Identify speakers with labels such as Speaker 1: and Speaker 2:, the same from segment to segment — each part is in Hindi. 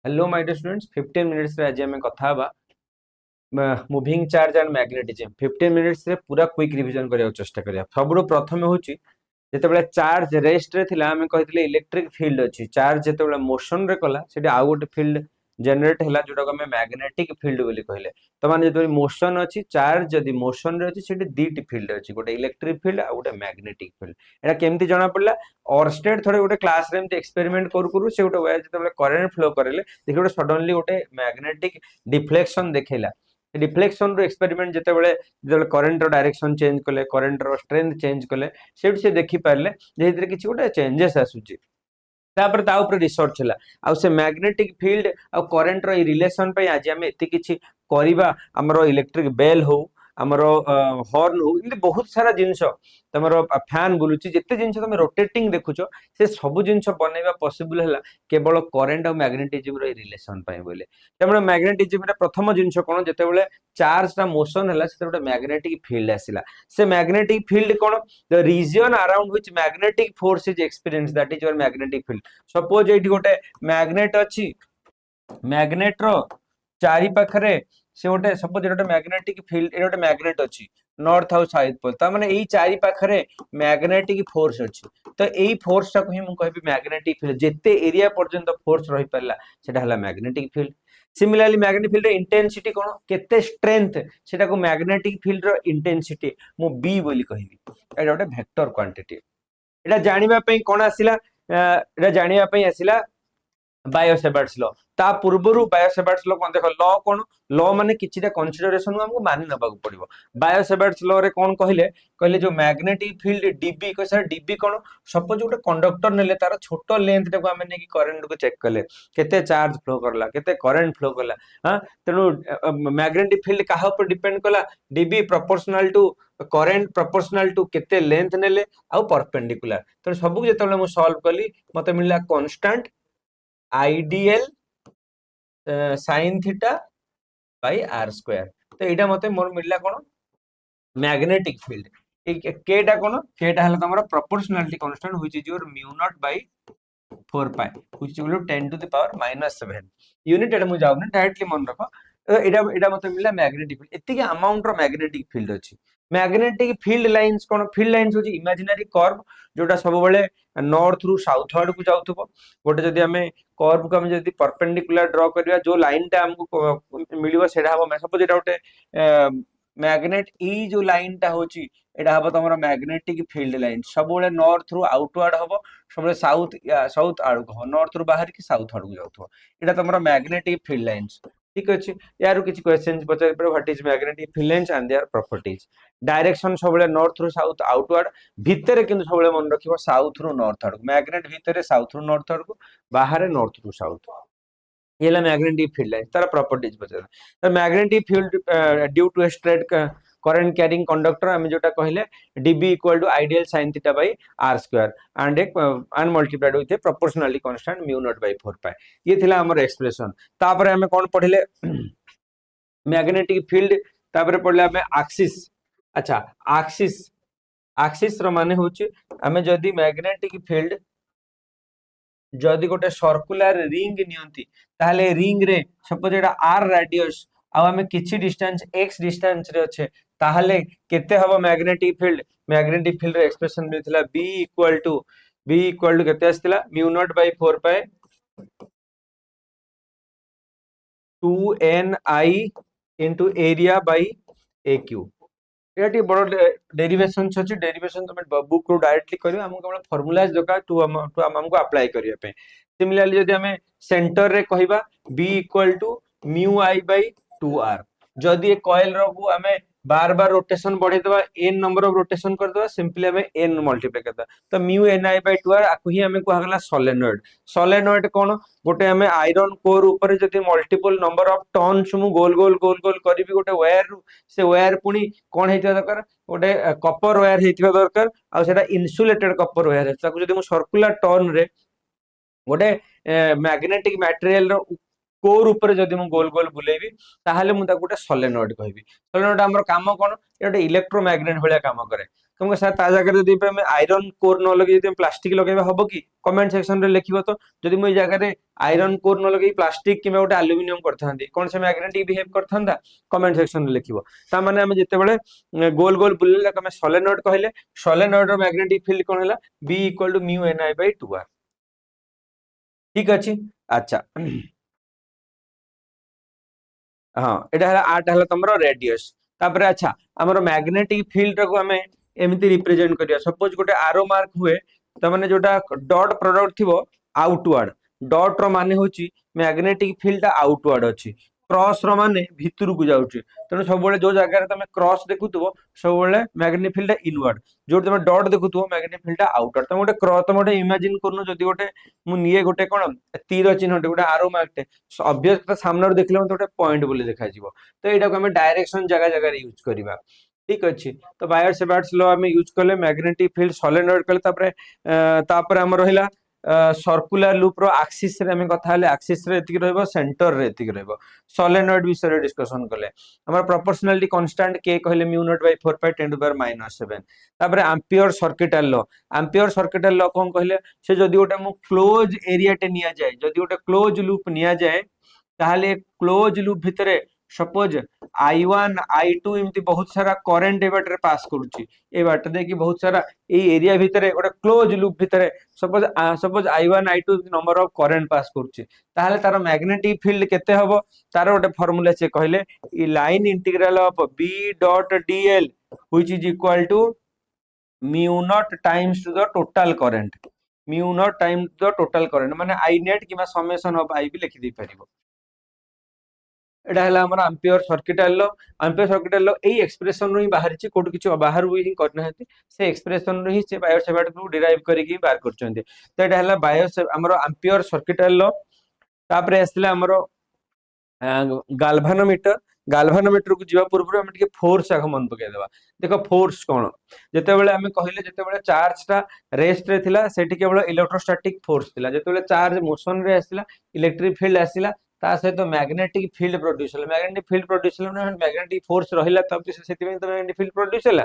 Speaker 1: Hello my dear students 15 minutes रे आज हमें कथा हबा moving charge and magnetism 15 minutes रे पूरा क्विक रिवीजन करिया चेष्टा करिया सबरो प्रथम होची जेतेबेले चार्ज रेस्ट रे थिला हमें कहितले इलेक्ट्रिक फील्ड अछि चार्ज जेतेबेले मोशन रे कला सेठी आउ गोटे फील्ड जनरेट हला जोटा को हमें मैग्नेटिक फील्ड बोली कहले त माने जदि मोशन अछि चार्ज जदि मोशन रे अछि सेठी दीटी फील्ड अछि गोटे इलेक्ट्रिक फील्ड आ गोटे मैग्नेटिक फील्ड एटा केमती जणा पड़ला ऑरस्टेड थोड़े गोटे क्लास रे एमती एक्सपेरिमेंट करू करू से गोटे वायर जेतेबेले करंट फ्लो करले देखि गोटे सडनली गोटे मैग्नेटिक डिफ्लेक्शन देखेला डिफ्लेक्शन रो एक्सपेरिमेंट जेतेबेले जेतेबेले करंट रो डायरेक्शन चेंज कले करंट रो स्ट्रेंथ चेंज कले सेठी से देखि पारले जे इधर किछि गोटे चेंजेस आसुची तापर ता ऊपर रिसर्च हला आ से मैग्नेटिक फील्ड आ करंट रो रिलेशन पे आज हम एति किछि करिबा हमरो इलेक्ट्रिक बेल हो हमरो हॉर्न हो इन बहुत सारा जिंस तमरो फैन बुलुची जते जिंस तुम रोटेटिंग देखुचो से सब जिंस बनेबा पॉसिबल हला केवल करंट और मैग्नेटिज्म रो रिलेशन पे बोले तमरो मैग्नेटिज्म रे प्रथम जिंस कोन जते चार्ज टा मोशन हला से मैग्नेटिक फील्ड आसिला से magnetic field cone the region around which magnetic force is experience that is your magnetic field suppose एठी गोटे मैग्नेट अछि मैग्नेट रो चारि पाखरे से गोटे सपोज गोटे मैग्नेटिक फील्ड ए गोटे मैग्नेट अछि नॉर्थ आउ साउथ पोल त माने एई चारि पाखरे मैग्नेटिक फोर्स अछि तो एई फोर्स टा को ही मु कहबी मैग्नेटिक फील्ड जेते एरिया पर्यंत फोर्स रही परला सेटा हला magnetic field similarly magnetic field रो इंटेंसिटी कोन केते स्ट्रेंथ सेटा को मैग्नेटिक फील्ड रो इंटेंसिटी मु बी बोली कहबी एटा गोटे वेक्टर क्वांटिटी एटा जानिबा पई कोन आसिला एटा जानिबा पई आसिला बायोसेवर्ट्स लॉ ता पूर्वरु बायोसेवर्ट्स लॉ कोन देखो लॉ कोन लॉ माने किछिटा कंसीडरेशन हमको मानि नबाक पड़िबो बायोसेवर्ट्स लॉ रे कोन कहले कहले जो मैग्नेटिक फील्ड डीबी को सर डीबी कोन सपोज गोटे कंडक्टर नेले तार छोटो लेंथ टाको हमें नेकी करंट को चेक कले केते चार्ज फ्लो करला केते करंट फ्लो करला हां तेनु मैग्नेटिक फील्ड काहा पर डिपेंड करला d B proportional to current proportional to केते लेंथ नेले आ परपेंडिकुलर तो सब जेतले मु सॉल्व कली मते मिलला constant I d l sin theta by r square तो एटा मते मोर मिलला कोन मैग्नेटिक फील्ड केटा कोन केटा हला तमरा proportionality constant which is your mu naught by 4 pi which is equal to 10 to the power -7 unit एटा मु जाउना डायरेक्टली मन रखो एटा एटा मते मिलला मैग्नेटिक फील्ड एतिके अमाउंट रो मैग्नेटिक फील्ड अछि मैग्नेटिक फील्ड लाइंस कोन फील्ड लाइंस होची इमेजिनरी कर्व जोटा सब बेले नॉर्थ रु साउथ वर्ड को जाउथबो गोटे जदी हमें कर्व को हम जदी परपेंडिकुलर ड्रॉ करिया जो लाइन टा हमको मिलिबो सेडा हबो सपोज एटा गोटे मैग्नेट ई जो लाइन टा होची एटा हबो तमरो मैग्नेटिक फील्ड लाइन सब बेले नॉर्थ रु आउटवर्ड हबो सब बेले साउथ साउथ आड़ को नॉर्थ रु बाहर की साउथ आड़ को जाउथबो एटा तमरो मैग्नेटिक फील्ड लाइंस ठीक अछि यार किछि क्वेश्चंस पचार पर what is magnetic field lines and their properties direction सब बेले नॉर्थ रु साउथ आउटवर्ड भितरे किंतु सब बेले मन रखिबो साउथ रु नॉर्थ आड़ मैग्नेट भितरे साउथ रु नॉर्थ आड़ को बाहर नॉर्थ रु साउथ ये ला मैग्नेटिक फील्ड लाइन तार प्रॉपर्टीज पचार तो magnetic field due to a straight current carrying conductor हम जोटा कहले dB equal to I d l sin theta by r square and and multiplied with a proportionally constant mu naught by 4 pi ये थिला हमर एक्सप्रेशन तापर हमें कोन पढिले मैग्नेटिक फील्ड तापर पढले हमें एक्सिस अच्छा एक्सिस एक्सिस रो माने होची हमें जदी मैग्नेटिक फील्ड जदी गोटे सर्कुलर रिंग नियंती ताले रिंग रे सपोज एटा r रेडियस आ हमें किछि डिस्टेंस x डिस्टेंस रे अछि ताले केते हबो मैग्नेटिक फील्ड रे एक्सप्रेशन मिलथिला b इक्वल टू केते आस्थिला mu naught by 4 pi 2ni into area by aq एटी बड़ डेरिवेशन अछि डेरिवेशन तुम बुक रो डायरेक्टली करियो हमको केवल फार्मूलाज दका टू हमको अप्लाई करिया पे सिमिलरली जदी हमें सेंटर रे कहिबा b equal to mu I by 2r जदी ए कॉइल रो को हमें बार बार रोटेशन बढ़े दबा n नंबर ऑफ रोटेशन कर दबा सिंपली हमें n मल्टीप्लाई कर दबा तो म्यू ni बाय 2r आकु ही हमें को हगला सोलेनॉइड कोन गोटे हमें आयरन कोर ऊपर जदी मल्टीपल नंबर ऑफ टर्न्स मु गोल गोल करबी गोटे वायर रु से वायर पुनी कोन हेतिया दरकार गोटे कॉपर वायर हेतिया दरकार आ सेटा इन्सुलेटेड कॉपर वायर ताकू जदी मु सर्कुलर टर्न रे गोटे मैग्नेटिक मटेरियल रो कोर ऊपर जदि मु गोल गोल बुलेबी ताहले मु ताको गोटे सोलेनॉइड कहबी। सोलेनॉइड हमर काम कोन ये गोटे इलेक्ट्रोमैग्नेट भलिया काम करे। तुमको सर ता जगह जदि हम आयरन कोर न लगे जदि प्लास्टिक लगेबा हबो कि कमेंट सेक्शन रे लिखिबो। तो जदि मु जगह रे आयरन कोर न लगे प्लास्टिक कि गोटे एल्युमिनियम करथांती कोन से मैग्नेटिक बिहेव करथांदा कमेंट सेक्शन रे लिखिबो। ता माने हम जते बेले गोल गोल बुलेला कमे सोलेनॉइड कहले सोलेनॉइड रो मैग्नेटिक फील्ड कोन हला B = म्यू Ni/2r। ठीक अछि। अच्छा हाँ एटा हला आठ हला तमरो रेडियस। तापर अच्छा हमरो मैग्नेटिक फील्ड को हमें एमिति रिप्रेजेंट करिया। सपोज गोटे आरो मार्क हुए त माने जोटा डॉट प्रोडक्ट थिबो आउटवर्ड डॉट रो माने होची मैग्नेटिक फील्ड आउटवर्ड अछि क्रॉस रो माने भितरु को जाउची। तने सब बेले जो जगह रे तमे क्रॉस देखुतबो सब बेले मैग्नेटिक फील्ड इनवर्ड जो तमे डॉट देखुतबो मैग्नेटिक फील्ड आउटवर्ड। तमे गोटे क्रॉस तमे गोटे इमेजिन करनो जदि गोटे मु निये गोटे कोन तीर चिन्ह गोटे आरो मार्कटे ऑब्वियस तो सामने देखले मते गोटे पॉइंट बोली देखा जिवो। तो एटा को हमें डायरेक्शन जगह जगह रे यूज करबा। ठीक अछि। तो बायो-सेबार्ट्स लॉ हमें यूज करले मैग्नेटिक फील्ड सोलेनॉइड करले तापर हम रहिला सर्कुलर लूप रो एक्सिस रे हमें कथा हले एक्सिस रे एतिक रहबो सेंटर रे एतिक रहबो। सोलेनॉइड विषय डिस्कशन कले हमर प्रोपोर्शनलिटी कांस्टेंट k कहले μ0/4 पाई 10⁻⁷। तापर Ampere circuital law Ampere circuital law कोन कहले से जदि गोटे मु क्लोज एरिया टे निया जाय जदि गोटे क्लोज लूप निया जाय ताहले क्लोज लूप भितरे सपोज I1 I2 इमती बहुत सारा करंट ए बाटरे पास करूची ए बाट दे कि बहुत सारा ए एरिया भितरे गोटे क्लोज लूप भितरे suppose I1 I2 number of current pass करूची ताहले तार मैग्नेटिक फील्ड केते हबो तार गोटे फार्मूला से कहले ई line integral of B dot dl which is equal to mu naught times to the total current mu naught times the total current माने I नेट किबा समेशन ऑफ I भी लिखि दी परिबो। एटा हला हमर Ampere circuital law Ampere circuital law एई एक्सप्रेशन रो ही बाहर छि कोड किछ बाहर ही करना हति से एक्सप्रेशन रो ही से बायो-सेबार्ट को डिराइव करिकि बाहर करचंती। तो एटा हला हमर एम्पियर सर्किटल लॉ। तापरे आसला हमर गाल्वानोमीटर गाल्वानोमीटर को जीवा पूर्व हम टिके फोर्स आग मन पके देबा। देखो फोर्स कोन जते बेले हम कहिले जते बेले चार्ज ता रेस्ट रे थिला सेठी केवल इलेक्ट्रोस्टैटिक फोर्स थिला जते बेले चार्ज मोशन रे आसिला इलेक्ट्रिक फील्ड आसिला ता सहित मैग्नेटिक फील्ड प्रोड्यूस होला मैग्नेटिक फील्ड प्रोड्यूस होला मैग्नेटिक फोर्स रहिला तब सेति में तो मैग्नेटिक फील्ड प्रोड्यूस होला।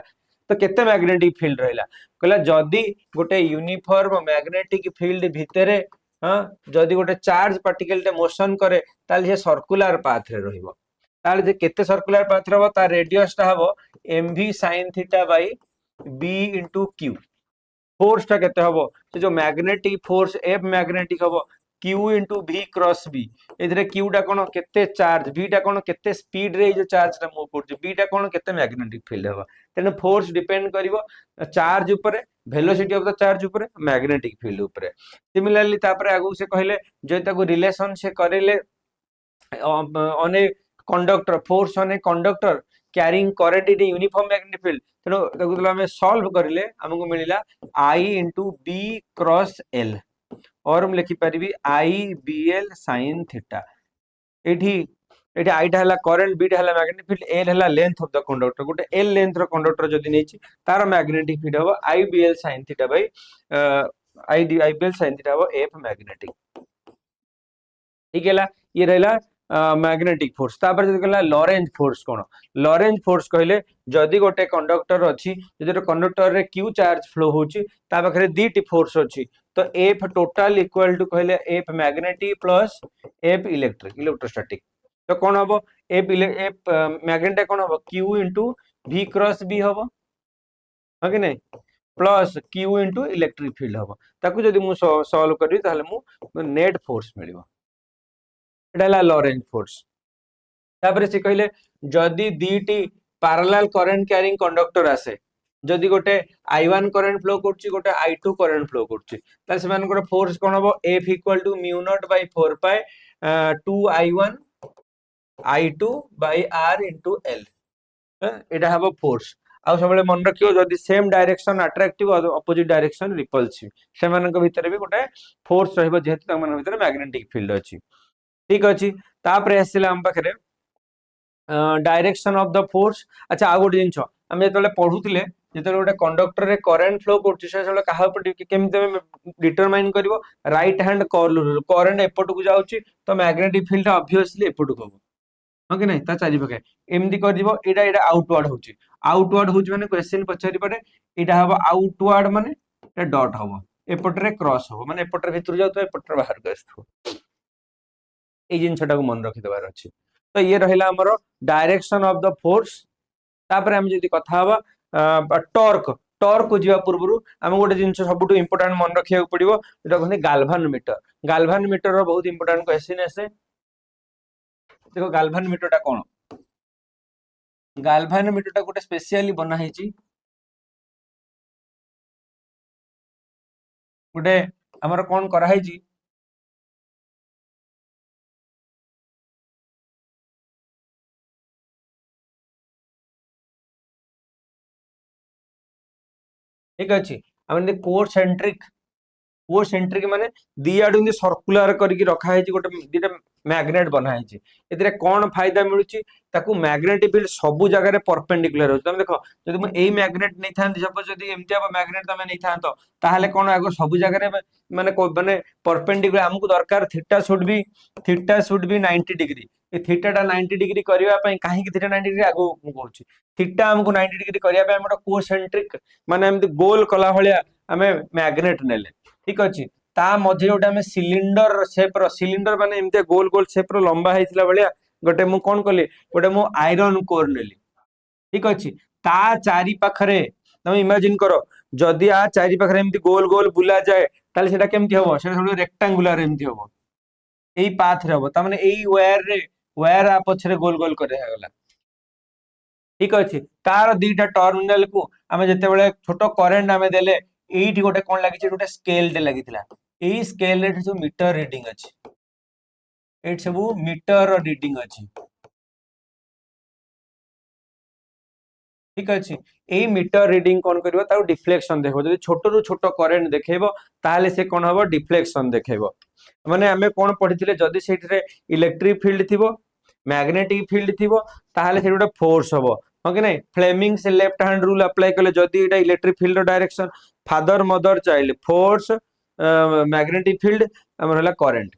Speaker 1: तो केते मैग्नेटिक फील्ड रहिला कहला जदी गोटे यूनिफॉर्म मैग्नेटिक फील्ड भितरे हां जदी गोटे चार्ज पार्टिकल टे मोशन करे ताले जे सर्कुलर पाथ रे रहिबो ताले जे केते सर्कुलर पाथ रहबो ता रेडियस ता हबो mv sin theta bye b * q। Force ता केते हबो से जो मैग्नेटिक फोर्स F मैग्नेटिक हबो q * v cross b एथरे q टा कोन केते चार्ज v टा कोन केते स्पीड रे जो चार्ज ता मूव करछ b टा कोन केते मैग्नेटिक फील्ड हबो। तेने फोर्स डिपेंड करिवो चार्ज ऊपर वेलोसिटी ऑफ द चार्ज ऊपर मैग्नेटिक फील्ड ऊपर। सिमिलरली तापर आगु से कहले जे ताको रिलेशन से करेले on a conductor force on a conductor carrying current in uniform magnetic field तेनो ताको हमें सॉल्व करिले हमको मिलिला I * b क्रॉस l और हम लिखि परिबी IBL sin थीटा। एठी एठी I टा हला करंट b टा हला मैग्नेटिक फील्ड l हला लेंथ ऑफ द कंडक्टर गोटे l लेंथ रो कंडक्टर जदी नेछि तार मैग्नेटिक फील्ड हबो IBL sin theta bye IBL sin theta हबो F मैग्नेटिक। ठीक हैला ये रहला मैग्नेटिक फोर्स। तापर जदी कहला लॉरेंज फोर्स कोन लॉरेंज फोर्स कहले जदी गोटे कंडक्टर अछि जदी कंडक्टर रे q चार्ज फ्लो होछि ता बखरे दीटी फोर्स अछि तो F टोटल इक्वल टू कहले F magnetic plus F electric electrostatic. तो कोन हबो F मैग्नेटिक कोन हबो q * v क्रॉस b हबो ह कि नै प्लस q * इलेक्ट्रिक फील्ड हबो ताकू जदी मु सॉल्व करी ताले मु नेट फोर्स मिलिबो। एडाला लॉरेंज फोर्स। तापर से कहले जदी दीटी पैरेलल करंट कैरिंग कंडक्टर आसे जदी गोटे I1 करंट फ्लो करछि गोटे I2 करंट फ्लो करछि त से मान को फोर्स कोन हबो F = μ0/4 पाई 2I1 I2 r * l एटा हबो फोर्स। आ सबले मन रखियो जदी same direction attractive opposite direction repulsive से मान को भीतर भी गोटे फोर्स रहबो जेहेतु मन भीतर मैग्नेटिक फील्ड अछि। ठीक अछि। तापर आसिला हम पाखरे डायरेक्शन ऑफ द फोर्स। अच्छा आ गोटे जिंस हम जेतले पढुतिले ଯେତେବେଳେ ଗୋଟେ କଣ୍ଡକ୍ଟର ରେ କରେଣ୍ଟ ଫ୍ଲୋ କରୁଛି ସେତେବେଳେ କାହା ଉପରେ କେମିତି ତମେ ଡିଟରମାଇନ କରିବ ରାଇଟ ହ୍ୟାଣ୍ଡ କର୍ଲ ରୁଲ କରେଣ୍ଟ ଏପଟକୁ ଯାଉଛି ତ ମ୍ୟାଗ୍ନେଟିକ ଫିଲ୍ଡ ଅବଭିୟସଲି ଏପଟକୁ ହବ ହଁ କି ନାଇଁ ତା ଚାରିପାଖେ ଏମିତି କରିବ ଏଇଟା ଏଇଟା ଆଉଟୱାର୍ଡ ହଉଛି ମାନେ କ୍ୱେଶ୍ଚିନ୍ ପଚାରିପାରେ ଏଇଟା ହବ ଆଉଟୱାର୍ଡ ମାନେ ଏଟା ଡଟ୍ ହବ ଏପଟରେ କ୍ରସ୍ ହବ ମାନେ ଏପଟରେ ଭିତରୁ ଯାଉଥିବ ଏପଟରେ ବାହାରକୁ ଆସୁଥିବ ଏଇ ଜିନିଷଟାକୁ ମନେ ରଖିଦେବାର ଅଛି ତ ଇଏ ରହିଲା ଆମର ଡାଇରେକ୍ସନ ଅଫ ଦ ଫୋର୍ସ ତାପରେ ଆମେ ଯଦି କଥା ହବା ଟର୍କ ଟର୍କ ଯିବା ପୂର୍ବରୁ ଆମେ ଗୋଟେ ଜିନିଷ ସବୁଠୁ ଇମ୍ପୋର୍ଟାଣ୍ଟ ମନେ ରଖିବାକୁ ପଡିବ ଯୋଉଟା କହନ୍ତି ଗାଲଭାନ ମିଟର ବହୁତ ଇମ୍ପୋର୍ଟାଣ୍ଟ କ୍ୱେଶ୍ଚିନ୍ ଆସେ ଦେଖ ଗାଲଭାନ ମିଟର ଟା କଣ ଗାଲଭାନ ମିଟର ଟା ଗୋଟେ ସ୍ପେସିଆଲି ବନା ହେଇଛି ଗୋଟେ ଆମର କଣ କରାହେଇଛି ଠିक ଅଛି ଆମେ କୋ सेंट्रिक माने दी आडू एमती सर्कुलर करके रखा है गोटे दीटा मैग्नेट बना है एथिरे कौन फायदा मिलुची ताकू मैग्नेटिक फील्ड सब जगह परपेंडिकुलर होची तमे देखो जदि म एई मैग्नेट नै थांती सपोज जदि एमती अब मैग्नेट तमे नै थांतो ताहाले कोन आगो सब जगह माने परपेंडिकुलर हमकु दरकार theta should be 90 degree A theta 90 degree करबा पई काहे कि थीटा 90 डिग्री आगो मु कहूची थीटा हमकु 90 डिग्री करबा पई हमर कोसेंट्रिक माने एमती गोल कला भलिया हमें मैग्नेट नेले ठीक अछि ता मध्ये गोटे हमें सिलिंडर माने एमती गोल गोल शेप रो लंबा हेतिला भलिया गोटे मु कोन कली गोटे मु आयरन कोर नेली ठीक अछि ता चारि पाखरे तुम इमेजिन करो जदि आ चारि पाखरे एमती गोल गोल बुला जाए ताले सेटा केमती होबो सेटा सब रेक्टेंगुलर एमती होबो एई पाथ रे होबो ता माने एई वायर आ पछरे गोल गोल करे गला ठीक अछि तार दीटा टर्मिनल को आमे जते बेले छोटो करेंट आमे देले एइठी गोटे कोन लागि गोटे स्केल टे लागितला एई स्केल रे जो मीटर रीडिंग अछि एट सब मीटर रीडिंग अछि ठीक अछि एई मीटर रीडिंग कोन करबो ताउ डिफ्लेक्शन देखबो जदि छोटो रु छोटो करेंट देखेबो ताले से कोन हबो डिफ्लेक्शन देखेबो माने हमें कोन पढिथिले जदि सेठरे इलेक्ट्रिक फील्ड थिबो मैग्नेटिक फील्ड थिबो ताले से गोटे फोर्स हबो हो कि नहीं फ्लेमिंग से लेफ्ट हैंड रूल अप्लाई कले जदि एटा electric field direction father mother child force magnetic field हमर हला करंट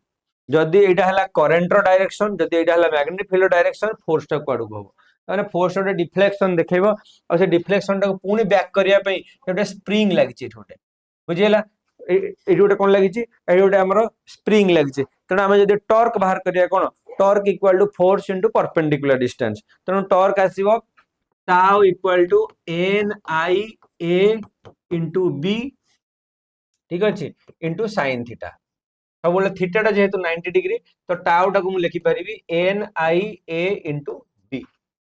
Speaker 1: जदि एटा हला करंट रो डायरेक्शन जदि एटा हला मैग्नेटिक फील्ड डायरेक्शन फोर्स टा क्वाडू हो माने फोर्स रो डिफ्लेक्शन देखेबो और से डिफ्लेक्शन टा को पुनी बैक करिया पई गोटे स्प्रिंग लागिछि एठोटे बुझियला एठी गोटे कोन लागिछि एठी गोटे हमर स्प्रिंग लागिछि तने हम जदि टॉर्क बाहर करिया कोन torque equal to force into perpendicular distance तने टॉर्क आसीबो tau equal to N I A into B ठीक अछि इनटू sin थीटा सब बोले थीटा टा जेहेतु 90 डिग्री तो टाउ टा को मु लिखि परिबी N I A into B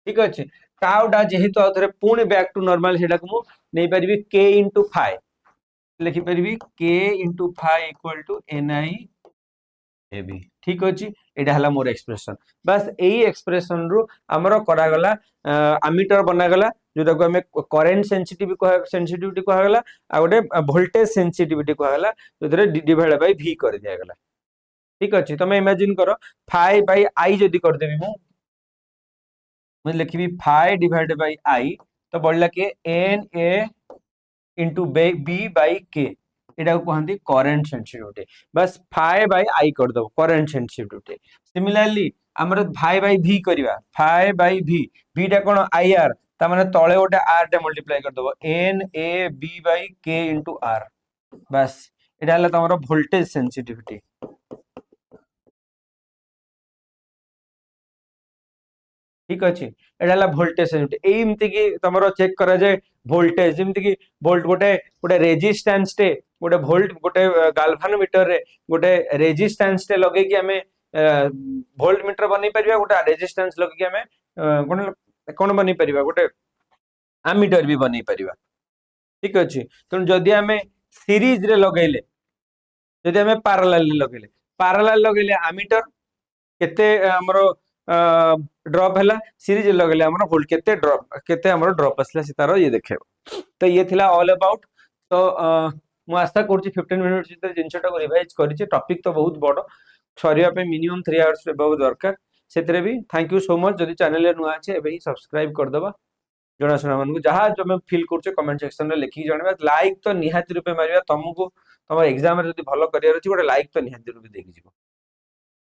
Speaker 1: ठीक अछि टाउ टा जेहेतु आथरे पुणी बैक टू नॉर्मल सेटा को मु नै परिबी k इनटू फाई लिखि परिबी k into phi equal to N I A B ठीक अछि एटा हला मोर एक्सप्रेशन बस एई एक्सप्रेशन रु हमरो करा गला एमीटर बना गला जोटा को हमें करेंट सेंसिटिविटी कहा गला आ गोटे वोल्टेज सेंसिटिविटी कहा गला जोथरे डिवाइड बाय v कर दिया गला ठीक अछि तमे इमेजिन करो फाई बाय आई जदी कर देबी मु लिखिबी फाई डिवाइड बाय आई तो बढ़ला के N A into B by k एटा को कहंती करंट सेंसिटिविटी बस फाई बाय आई कर दो करंट सेंसिटिविटी सिमिलरली हमर फाई बाय v करबा फाई बाय v टा कोन आईआर ता माने तळे गोटे आर टे मल्टीप्लाई कर दबो एन ए बी बाय के इनटू आर बस एटा हला तमरो वोल्टेज सेंसिटिविटी ठीक अछि एटा हला वोल्टेज सेंसिटिविटी एमति कि तमरो चेक करा जाय वोल्टेज जेमति कि वोल्ट गोटे गोटे रेजिस्टेंस टे गोटे वोल्ट गोटे गाल्वान मीटर रे गोटे रेजिस्टेंस टे लगे कि हमें वोल्ट मीटर बनै परिबा गोटे रेजिस्टेंस लगे कि हमें कोन कोन बनै परिबा गोटे एमीटर भी बनै परिबा ठीक अछि तो जदि हमें सीरीज रे लगैले जदि हमें पैरेलल लगैले एमीटर केते हमरो ड्रॉप हैला सीरीज लगैले हमरो वोल्ट केते हमरो ड्रॉप असला सितारो ये देखेबो तो ये थिला ऑल अबाउट तो मु आशा करछि 15 मिनिट भीतर जिंसटा को रिवाइज करिछि टॉपिक तो बहुत बडो सरिया पे मिनिमम 3 आवर्स रे बहुत दरकार सेतरे भी थैंक यू सो मच जदि चैनल रे नुआ छै एबे ही सब्सक्राइब कर दबा। जनाशुना मानक जहाँ तुम फिल कर कमेंट सेक्शन में लिखिक जन लाइक तो निहाती रूपे मारिया तुमको तुम एग्जाम जब भल कर गोटे लाइक तो निहाती रूपे देखिए।